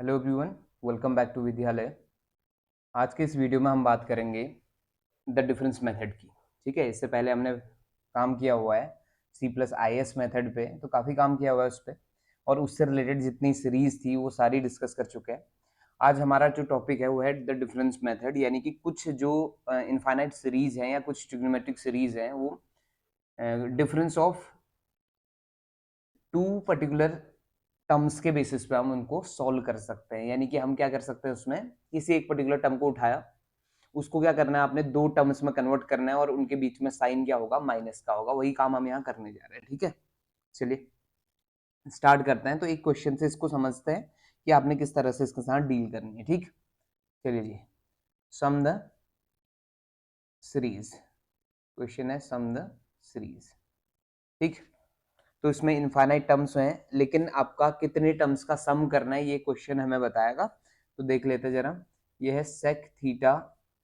Hello everyone, welcome back to Vidyalaya. आज के इस वीडियो में हम बात करेंगे द डिफरेंस मेथड की। ठीक है, इससे पहले हमने काम किया हुआ है C plus I S method पे, तो काफ़ी काम किया हुआ है उस पर, और उससे रिलेटेड जितनी सीरीज थी वो सारी डिस्कस कर चुके हैं। आज हमारा जो टॉपिक है वो है द डिफरेंस मेथड, यानी कि कुछ जो इनफाइनाइट सीरीज हैं या कुछ ट्रिग्नोमेट्रिक सीरीज हैं वो difference of two particular terms के बेसिस पे हम उनको सॉल्व कर सकते हैं। यानी कि हम क्या कर सकते हैं, उसमें किसी एक पर्टिकुलर टर्म को उठाया, उसको क्या करना है, आपने दो टर्म्स में कन्वर्ट करना है और उनके बीच में साइन क्या होगा, माइनस का होगा। वही काम हम यहाँ करने जा रहे हैं। ठीक है, चलिए स्टार्ट करते हैं। तो एक क्वेश्चन से इसको समझते हैं कि आपने किस तरह से इसके साथ डील करनी है। ठीक, चलिए जी, सम द सीरीज। क्वेश्चन है सम द सीरीज। ठीक, तो इसमें इनफाइनाइट टर्म्स हैं, लेकिन आपका कितने टर्म्स का सम करना है ये क्वेश्चन हमें बताएगा। तो देख लेते हैं जरा। ये है sec theta,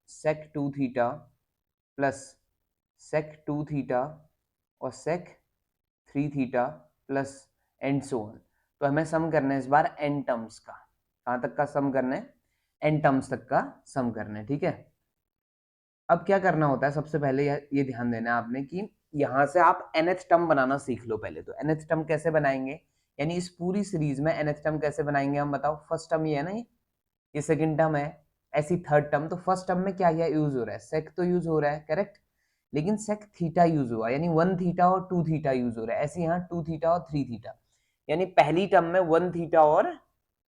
sec two theta plus sec two theta और sec three theta plus and so on. तो हमें सम करना है इस बार एन टर्म्स का। कहाँ तक का सम करना है? एन टर्म्स तक का सम करना है। ठीक है, अब क्या करना होता है, सबसे पहले ये ध्यान देना है आपने कि यहां से आप nth टर्म बनाना सीख लो पहले। तो nth टर्म कैसे बनाएंगे, यानी इस पूरी सीरीज में nth टर्म कैसे बनाएंगे हम बताओ। फर्स्ट टर्म ये है ना, ये सेकंड टर्म है, ऐसी थर्ड टर्म। तो फर्स्ट टर्म में क्या यूज हो रहा है, सेक तो यूज हो रहा है, करेक्ट, लेकिन सेक थीटा यूज हुआ, यानी वन थीटा और टू थीटा यूज हो रहा है। ऐसे यहाँ टू थीटा और थ्री थीटा, यानी पहली टर्म में वन थीटा और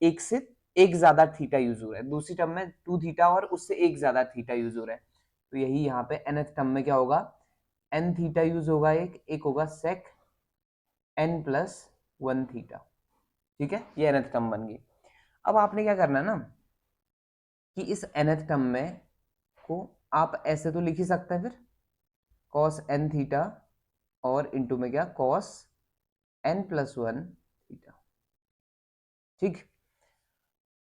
एक से एक ज्यादा थीटा यूज हो रहा है, दूसरी टर्म में टू थीटा और उससे एक ज्यादा थीटा यूज हो रहा है। तो यही यहाँ पे nth टर्म में क्या होगा, एन थीटा यूज होगा, एक होगा सेक एन प्लस वन थीटा। ठीक है, ये nth टर्म बन गई। अब आपने क्या करना है ना, कि इस nth टर्म में को आप ऐसे तो लिख ही सकते हैं, फिर कॉस एन थीटा और इंटू में क्या, cos n plus one theta. ठीक,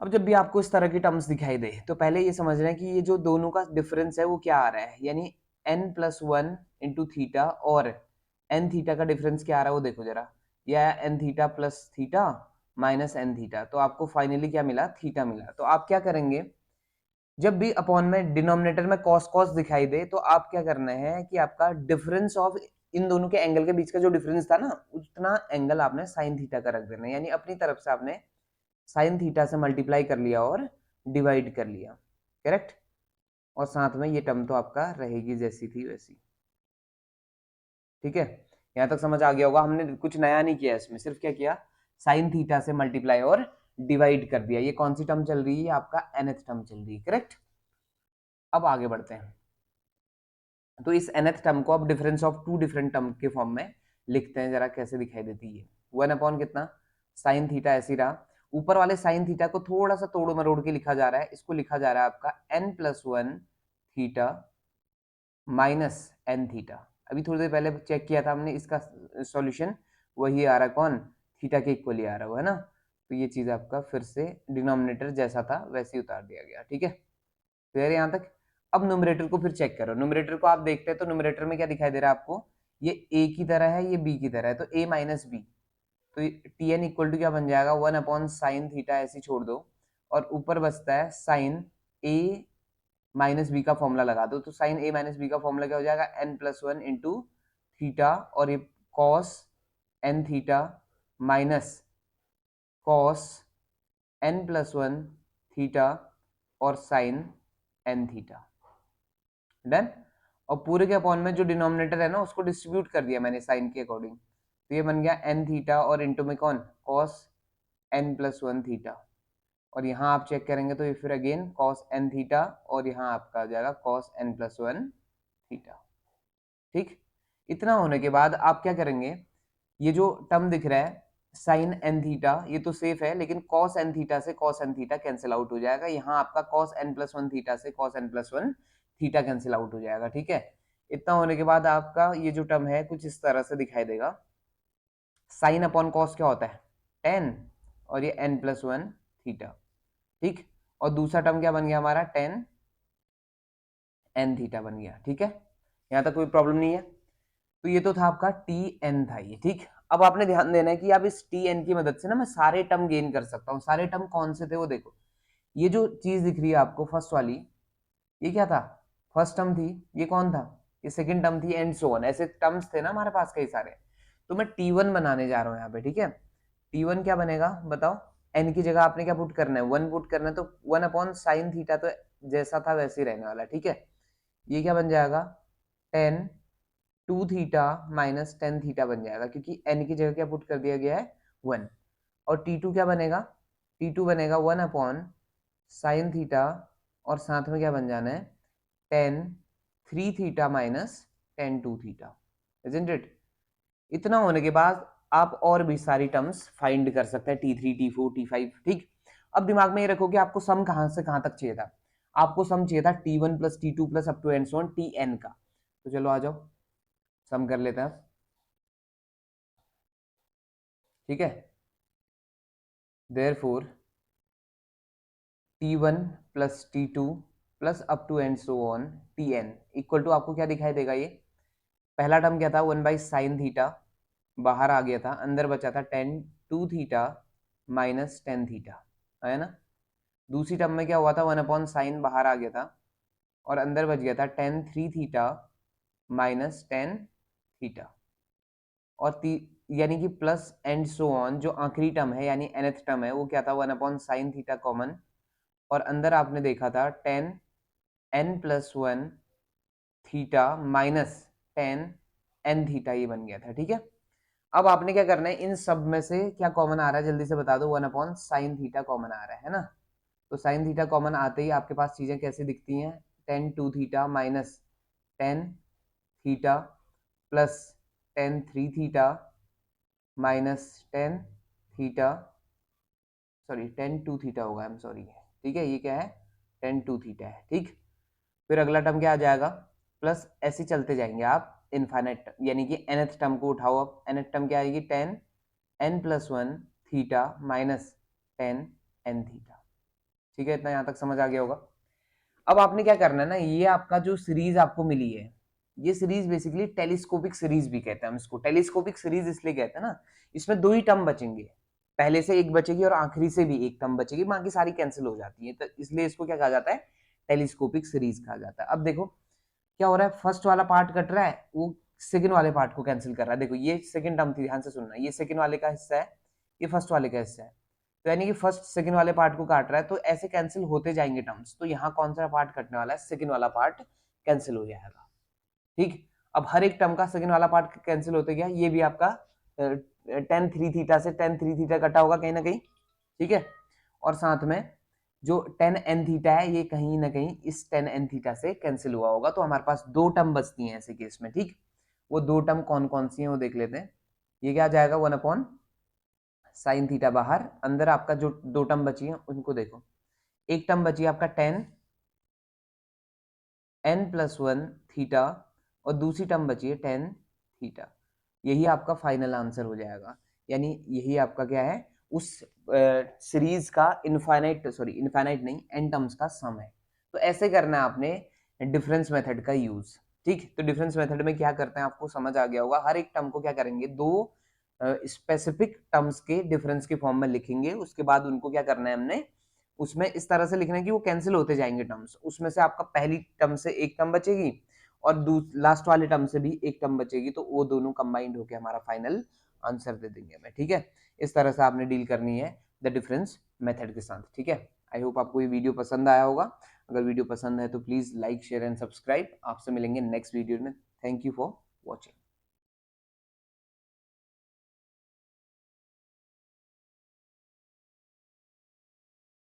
अब जब भी आपको इस तरह की टर्म्स दिखाई दे तो पहले ये समझना है कि ये जो दोनों का डिफरेंस है वो क्या आ रहा है, यानी n plus one into theta और एन थीटा का डिफरेंस क्या आ रहा है वो देखो जरा। यह n theta plus theta minus n theta, तो आपको फाइनली क्या मिला, थीटा मिला। तो आप क्या करेंगे, जब भी अपॉन में डिनोमिनेटर में कॉस कॉस दिखाई दे तो आप क्या करना है कि आपका डिफरेंस ऑफ इन दोनों के एंगल के बीच का जो डिफरेंस था ना, उतना एंगल आपने साइन थीटा का रख देना है। यानी अपनी तरफ से आपने साइन थीटा से मल्टीप्लाई कर लिया और डिवाइड कर लिया, करेक्ट। और साथ में ये टर्म तो आपका रहेगी जैसी थी वैसी। ठीक है, यहां तक समझ आ गया होगा। हमने कुछ नया नहीं किया इसमें, सिर्फ क्या किया, साइन थीटा से मल्टीप्लाई और डिवाइड कर दिया। ये कौन सी टर्म चल रही है, आपका nth टर्म चल रही है, करेक्ट। अब आगे बढ़ते हैं। तो इस nth टर्म को अब difference of two different term के फॉर्म में लिखते हैं, जरा कैसे दिखाई देती है। वन अपॉन कितना, साइन थीटा ऐसी रहा, ऊपर वाले साइन थीटा को थोड़ा सा तोड़ मरोड़ के लिखा जा रहा है, इसको लिखा जा रहा है आपका n plus one theta minus n theta. अभी थोड़ी देर पहले चेक किया था हमने, इसका सॉल्यूशन वही आ रहा है, कौन, थीटा के इक्वली आ रहा है ना। तो ये चीज आपका फिर से डिनोमिनेटर जैसा था वैसे ही उतार दिया गया। ठीक है, क्लियर यहाँ तक। अब न्यूमरेटर को फिर चेक करो। न्यूमरेटर को आप देखते हैं तो न्यूमरेटर में क्या दिखाई दे रहा है आपको, ये a की तरह है, ये b की तरह है, तो a माइनस बी। तो टी एन इक्वल टू क्या बन जाएगा, वन अपॉन साइन थीटा, ऐसे छोड़ दो, और ऊपर बचता है साइन a माइनस बी का फॉर्मूला लगा दो। तो साइन a माइनस बी का फॉर्मूला क्या हो जाएगा, n plus one into theta, और ये cos n theta minus cos n plus one theta और साइन एन थीटा। डन। और पूरे के अपॉन में जो डिनोमिनेटर है ना उसको डिस्ट्रीब्यूट कर दिया मैंने साइन के अकॉर्डिंग, तो ये बन गया एन थीटा और इंटू में कौन, cos n plus one theta. और यहाँ आप चेक करेंगे तो ये फिर अगेन कॉस एन थीटा, और यहाँ आपका आ जाएगा cos n plus one theta. ठीक, इतना होने के बाद आप क्या करेंगे, ये जो टर्म दिख रहा है साइन एन थीटा, ये तो सेफ है, लेकिन कॉस एन थीटा से cos n theta cancel out हो जाएगा। यहाँ आपका cos n plus one theta से cos n plus one theta cancel out हो जाएगा। ठीक है, इतना होने के बाद आपका ये जो टर्म है कुछ इस तरह से दिखाई देगा। साइन अपॉन कॉस क्या होता है, टेन, और ये एन प्लस वन थीटा। ठीक, और दूसरा टर्म क्या बन गया हमारा, टेन एन थीटा बन गया। ठीक है, यहाँ तक कोई प्रॉब्लम नहीं है। तो ये तो था आपका टी एन था ये। ठीक, अब आपने ध्यान देना है कि अब इस टी एन की मदद से ना मैं सारे टर्म गेन कर सकता हूँ। सारे टर्म कौन से थे वो देखो, ये जो चीज दिख रही है आपको फर्स्ट वाली, ये क्या था, फर्स्ट टर्म थी। ये कौन था, ये सेकंड टर्म थी, एंड सो ऑन। ऐसे टर्म्स थे ना हमारे पास कई सारे। तो मैं T1 बनाने जा रहा हूँ यहाँ पे, ठीक है। T1 क्या बनेगा बताओ, n की जगह आपने क्या पुट करना है, 1 पुट करना है, तो 1 अपॉन साइन थीटा तो जैसा था वैसे ही रहने वाला, ठीक है। ये क्या बन जाएगा, tan two theta minus tan theta बन जाएगा, क्योंकि n की जगह क्या पुट कर दिया गया है 1। और T2 क्या बनेगा, T2 बनेगा 1 अपॉन साइन थीटा, और साथ में क्या बन जाना है, tan three theta minus tan two theta, isn't it. इतना होने के बाद आप और भी सारी टर्म्स फाइंड कर सकते हैं, T3 T4 T5, ठीक। अब दिमाग में ये रखो कि आपको सम कहां से कहां तक चाहिए था। आपको सम चाहिए था T1 plus T2 plus up to and so on Tn का। तो चलो आ जाओ सम कर लेते हैं, ठीक है। Therefore T1 plus T2 plus up to and so on Tn equal to, आपको क्या दिखाई देगा, ये पहला टर्म क्या था, 1/sin थीटा, बाहर आ गया था, अंदर बचा था tan two theta minus tan theta, है ना। दूसरी टर्म में क्या हुआ था, 1/sin बाहर आ गया था, और अंदर बच गया था ten three theta minus tan theta. और यानी कि प्लस एंड सो ऑन, जो आखिरी टर्म है यानी nth टर्म है, वो क्या था, 1/sin थीटा कॉमन, और अंदर आपने देखा था ten n plus one theta minus ten n theta, ये बन गया था, ठीक है। अब आपने क्या करना है, इन सब में से क्या कॉमन आ रहा है जल्दी से बता दो, 1/sin थीटा कॉमन आ रहा है ना। तो साइन थीटा कॉमन आते ही आपके पास चीजें कैसे दिखती हैं, tan two theta minus tan theta plus tan three theta minus tan theta, sorry tan two theta होगा, आई एम सॉरी, ठीक है। ये क्या है, टेन टू थीटा है, ठीक। फिर अगला टर्म क्या आ जाएगा, प्लस ऐसे चलते जाएंगे आप इनफाइनाइट, यानी कि nth टर्म को उठाओ। अब nth टर्म क्या आएगी, ten n plus one theta minus ten n theta, ठीक है। इतना यहाँ तक समझ आ गया होगा। अब आपने क्या करना है ना, ये आपका जो सीरीज आपको मिली है, ये सीरीज बेसिकली टेलीस्कोपिक सीरीज भी कहते हैं हम इसको। टेलीस्कोपिक सीरीज इसलिए कहते हैं ना, इसमें दो ही टर्म बचेंगे, पहले से एक बचेगी और आखिरी से भी एक टर्म बचेगी, बाकी सारी कैंसिल हो जाती है, तो इसलिए इसको क्या कहा जाता है, टेलीस्कोपिक सीरीज कहा जाता है। अब देखो क्या हो रहा है, फर्स्ट वाला पार्ट कट रहा है, वो सेकंड वाले पार्ट को कैंसिल कर रहा है। देखो ये सेकंड टर्म थी, ध्यान से सुनना, ये सेकंड वाले का हिस्सा है, ये फर्स्ट वाले का हिस्सा है, तो यानी कि फर्स्ट सेकंड वाले पार्ट को काट रहा है, तो ऐसे कैंसिल होते जाएंगे टर्म्स। तो यहाँ कौन सा पार्ट कटने वाला है, सेकंड वाला पार्ट कैंसिल हो जाएगा, ठीक। अब हर एक टर्म का सेकंड वाला पार्ट कैंसिल होते गया, ये भी आपका टेन थ्री थीटा से टेन थ्री थीटा कटा होगा कहीं ना कहीं, ठीक है। और साथ में जो टेन एन थीटा है, ये कहीं ना कहीं इस टेन एन थीटा से कैंसिल हुआ होगा, तो हमारे पास दो टर्म बचती हैं ऐसे केस में, ठीक। वो दो टर्म कौन कौन सी हैं वो देख लेते हैं। ये क्या जाएगा, 1/sin थीटा बाहर, अंदर आपका जो दो टर्म बची है उनको देखो। एक टर्म बची है आपका ten n plus one theta, और दूसरी टर्म बची है टेन थीटा। यही आपका फाइनल आंसर हो जाएगा, यानी यही आपका क्या है, उस सीरीज का इनफाइनाइट नहीं, एन टर्म्स का सम है। तो ऐसे करना है आपने डिफरेंस मेथड का यूज, ठीक। तो डिफरेंस मेथड में क्या करते हैं आपको समझ आ गया होगा, हर एक टर्म को क्या करेंगे, दो स्पेसिफिक टर्म्स के डिफरेंस के फॉर्म में लिखेंगे, उसके बाद उनको क्या करना है हमने, उसमें इस तरह से लिखना है कि वो कैंसिल होते जाएंगे टर्म्स, उसमें से आपका पहली टर्म से एक टर्म बचेगी और लास्ट वाले टर्म से भी एक टर्म बचेगी, तो वो दोनों कंबाइंड होकर हमारा फाइनल आंसर दे देंगे हमें, ठीक है। इस तरह से आपने डील करनी है द डिफरेंस मेथड के साथ, ठीक है। आई होप आपको ये वीडियो पसंद आया होगा। अगर वीडियो पसंद है तो please like share and subscribe. आपसे मिलेंगे नेक्स्ट वीडियो में। Thank you for watching.